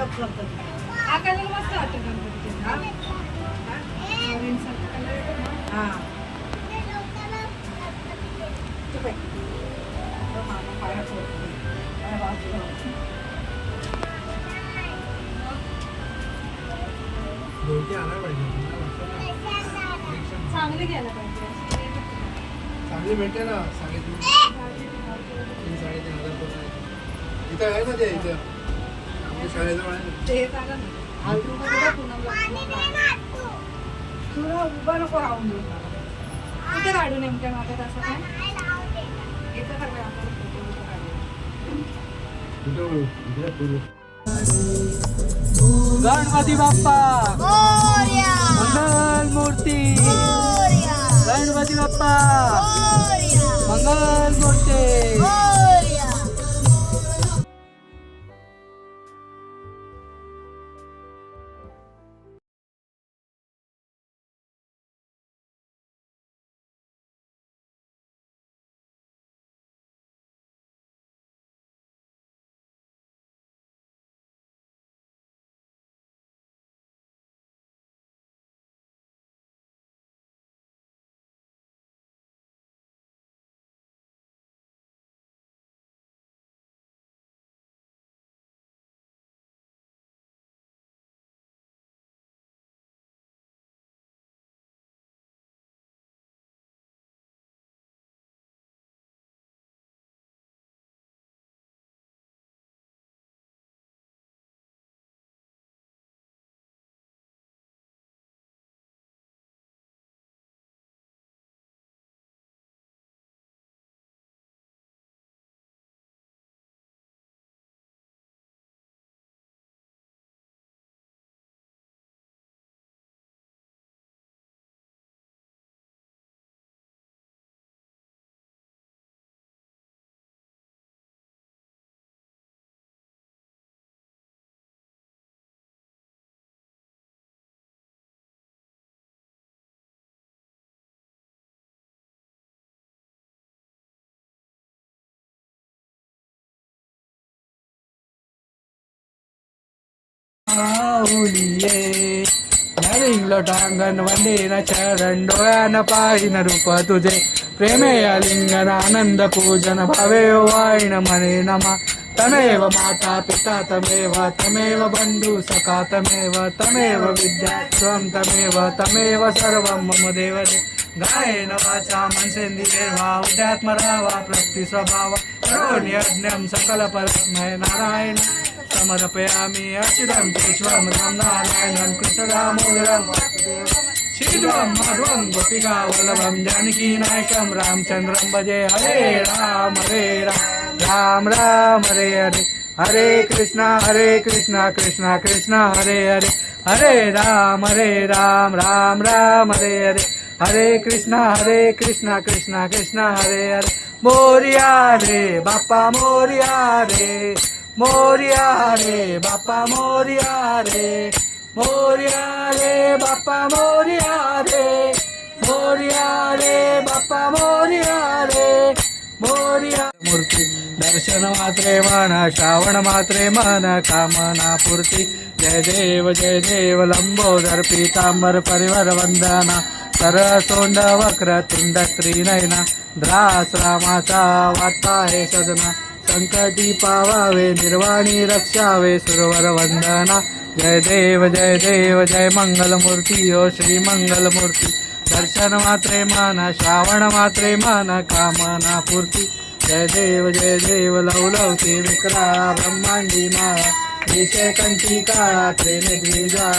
आकाशाला मस्त वाटतं गणपतीचे. हा चांगली घ्यायला पाहिजे. चांगली भेटते ना. 3,500-3,500 इथं आहे ना. ते इथं आमच्या शाळेजवळ आहे ना. ते चांगलं नाही. तुला उभा नको राहून देऊ. कुठे काढू नेमक्या मागत असं काय इथं सगळं आपण गणपती बाप्पा मंगल मूर्ती. गणपती बाप्पा मंगल मूर्ती. माऊलिये नवीन लोटांगण वंदेन चरण डोळ्यान पाहिन रूप तुझे प्रेमे अलिंगन आनंद पूजन भावे वाईन मने नमा तमेव माता पिता तमेव बंधु सखा तमेव विद्या त्वं तमेव सर्वं मम देव गायेन वाचा मनसेन्द्रियैर्वा उद्यात्मरावा प्रकृतिस्वभाव करोण्यज्ञं सकलपरस्मै नारायण समर्पयामि अच्युतं केशवं नारायणं कृष्णदामोदरं श्रीध्रुवं माधवं गोपिकावल्लभं जानकीनायकं रामचन्द्रं भजे. हरे राम राम राम हरे हरे. हरे कृष्णा कृष्णा कृष्णा हरे हरे. हरे राम राम राम हरे हरे. हरे कृष्णा कृष्णा कृष्णा हरे हरे. मोरिया रे बाप्पा मोरिया रे. मोरिया रे बाप्पा मोरिया रे. मोरिया रे बाप्पा मोरिया रे. मोरिया रे बाप्पा मोरिया रे. मोरिया मूर्ती दर्शन मात्रे मन श्रावण मात्रे मन कामना पूर्ती. जय देव लंबोदर पीतांबर परिवर वंदना सरसोंड वक्र तुंड त्रिनयना द्रास रामाचा वाटता हे सजना संकटी पावावे निर्वाणी रक्षावे सुरवर वंदना. जय देव जय मंगलमूर्ती ओ श्री मंगलमूर्ती. दर्शन मात्रे मन श्रावण मात्रे मन कामना पूर्ती. जय देव लवलवती विक्रा ब्रह्मांडी माळा विषय कंठी काळा त्रेने द्विजा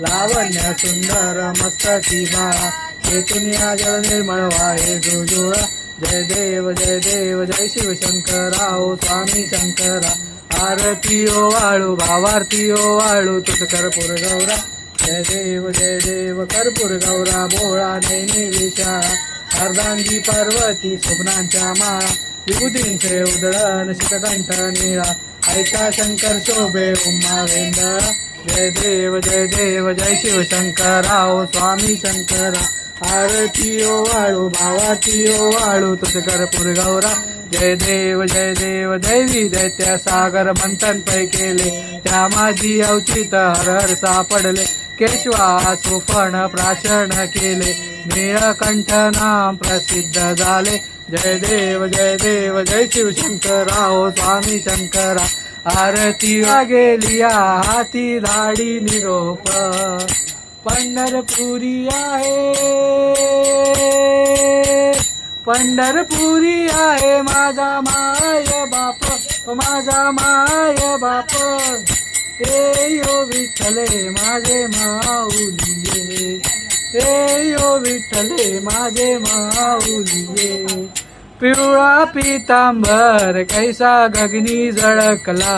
लावण्य सुंदर मस्तकी बाळा चेतुनिया जल निर्मळ वाहे जुजुळा. जय देव जय शिवशंकराओ स्वामी शंकरा. आरती ओ वाळू भावारती ओ वाळू तुझ कर्पूर गौरा. जय देव कर्पूर गौरा भोळा नैनी विशाळा. अर्धांगी पार्वती स्वप्नांच्या माळा विभूतींचे उदळण शीतकंठ निळा. ऐका शंकर शोभे उम्मा वेंदळा. जय देव जय शिवशंकराओ स्वामी शंकरा. आरती ओ वाळू भावाती ओ वाळू तुझ कर्पूर गौरा. जय देव दैवी दैत्य सागर मंथन पै केले त्या माझी अवचित हर हर सापडले केशवा सुफण प्राशन केले नीळकंठ नाम प्रसिद्ध झाले जय देव जय शिवशंकरा हो स्वामी शंकरा आरती गेलिया हाती धाडी निरोप पंढरपुरी आहे माझा माय बाप ए यो विठ्ठले माझे माऊलिये ए यो विठ्ठले माझे माऊलिये पिवळा पितांबर कैसा गगनी झळकला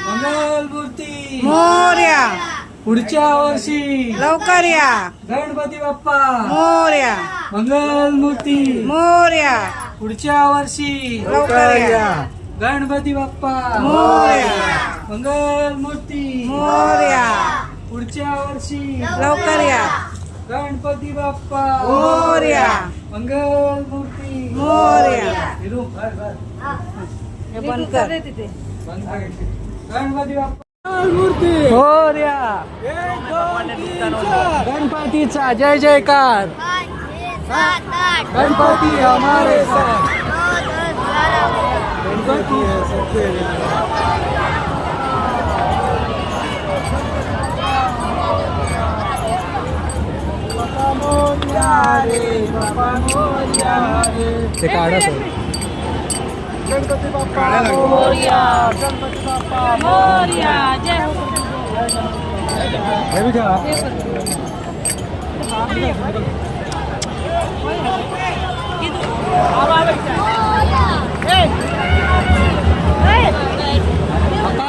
मंगलमूर्ती मोरया पुढच्या वर्षी लवकर या गणपती बाप्पा मोरया मंगलमूर्ती मोरया पुढच्या वर्षी लवकर या गणपती बाप्पा मोरया मंगलमूर्ती मोरया पुढच्या वर्षी लवकर या गणपती बाप्पा मोरया मंगलमूर्ती मोरया हिरू, भर, भर. हे बंद कर बंद कर. गणपती बाप्पा मोरया गणपतीचा जय जयकार गणपती हमारे साथ गणपती है सबसे ते काढा सर गणपती बाप्पा मोरया गणपती बाप्पा मोरया जय हो हे भी ठेवा. आता